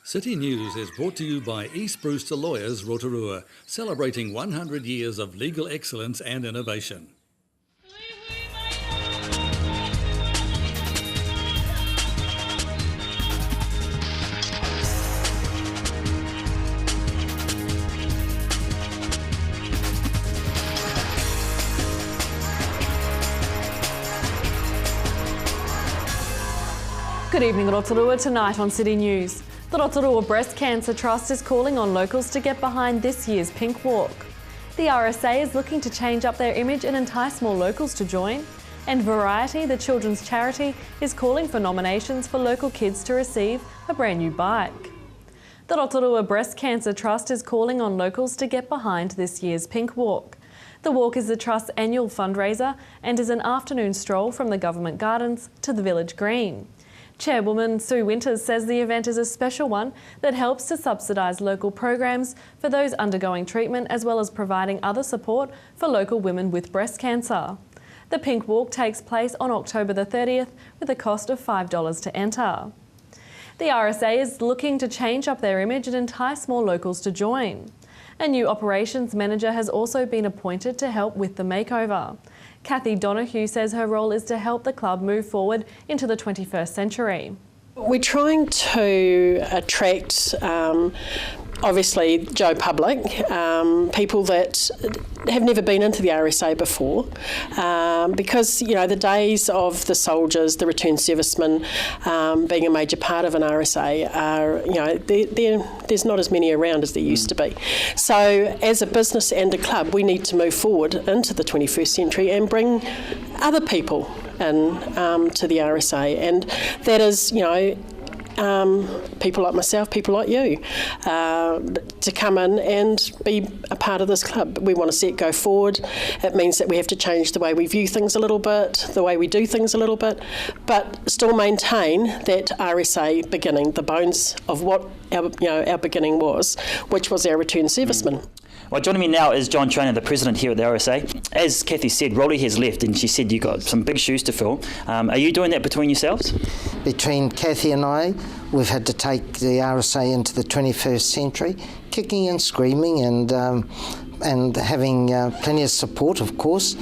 City News is brought to you by East Brewster Lawyers Rotorua, celebrating 100 years of legal excellence and innovation. Good evening, Rotorua. Tonight on City News. The Rotorua Breast Cancer Trust is calling on locals to get behind this year's Pink Walk. The RSA is looking to change up their image and entice more locals to join. And Variety, the children's charity, is calling for nominations for local kids to receive a brand new bike. The Rotorua Breast Cancer Trust is calling on locals to get behind this year's Pink Walk. The walk is the Trust's annual fundraiser and is an afternoon stroll from the Government Gardens to the Village Green. Chairwoman Sue Winters says the event is a special one that helps to subsidise local programs for those undergoing treatment, as well as providing other support for local women with breast cancer. The Pink Walk takes place on October the 30th with a cost of $5 to enter. The RSA is looking to change up their image and entice more locals to join. A new operations manager has also been appointed to help with the makeover. Kathy Donoghue says her role is to help the club move forward into the 21st century. We're trying to attract, obviously, Joe Public, people that have never been into the RSA before, because, you know, the days of the soldiers, the returned servicemen being a major part of an RSA are, you know, there's not as many around as there used to be. So as a business and a club, we need to move forward into the 21st century and bring other people in to the RSA, and that is, you know, people like myself, people like you, to come in and be a part of this club. We want to see it go forward. It means that we have to change the way we view things a little bit, the way we do things a little bit, but still maintain that RSA beginning, the bones of what our beginning was, which was our returned servicemen. Well, joining me now is John Trainer, the president here at the RSA. As Kathy said, Rolly has left, and she said you've got some big shoes to fill. Are you doing that between yourselves? Between Kathy and I, we've had to take the RSA into the 21st century, kicking and screaming and having plenty of support, of course.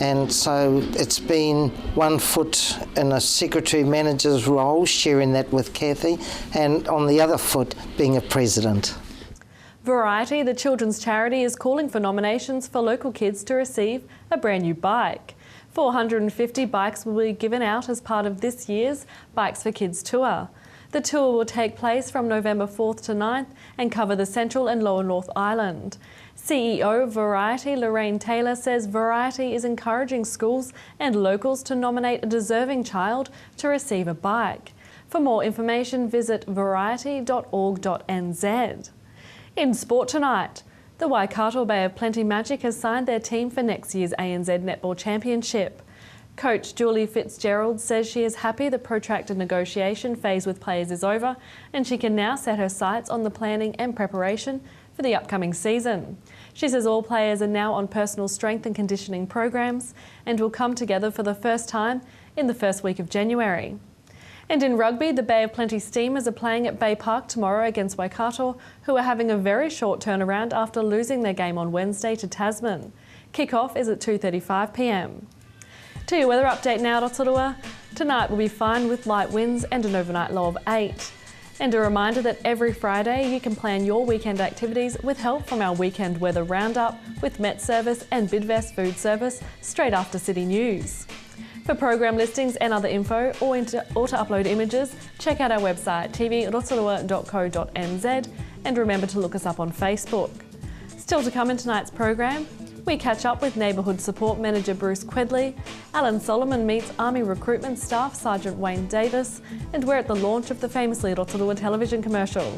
And so it's been 1 foot in a secretary-manager's role, sharing that with Kathy, and on the other foot, being a president. Variety, the children's charity, is calling for nominations for local kids to receive a brand new bike. 450 bikes will be given out as part of this year's Bikes for Kids tour. The tour will take place from November 4th to 9th and cover the Central and Lower North Island. CEO of Variety, Lorraine Taylor, says Variety is encouraging schools and locals to nominate a deserving child to receive a bike. For more information, visit variety.org.nz. In sport tonight, the Waikato Bay of Plenty Magic has signed their team for next year's ANZ Netball Championship. Coach Julie Fitzgerald says she is happy the protracted negotiation phase with players is over, and she can now set her sights on the planning and preparation for the upcoming season. She says all players are now on personal strength and conditioning programs and will come together for the first time in the first week of January. And in rugby, the Bay of Plenty Steamers are playing at Bay Park tomorrow against Waikato, who are having a very short turnaround after losing their game on Wednesday to Tasman. Kick-off is at 2:35 p.m. To your weather update now, Rotorua. Tonight will be fine with light winds and an overnight low of 8. And a reminder that every Friday you can plan your weekend activities with help from our weekend weather roundup with Met Service and Bidvest Food Service straight after City News. For program listings and other info or to upload images, check out our website tvrotorua.co.nz and remember to look us up on Facebook. Still to come in tonight's program, we catch up with Neighbourhood Support Manager Bruce Quedley, Alan Solomon meets Army Recruitment Staff Sergeant Wayne Davis, and we're at the launch of the famously Rotorua television commercial.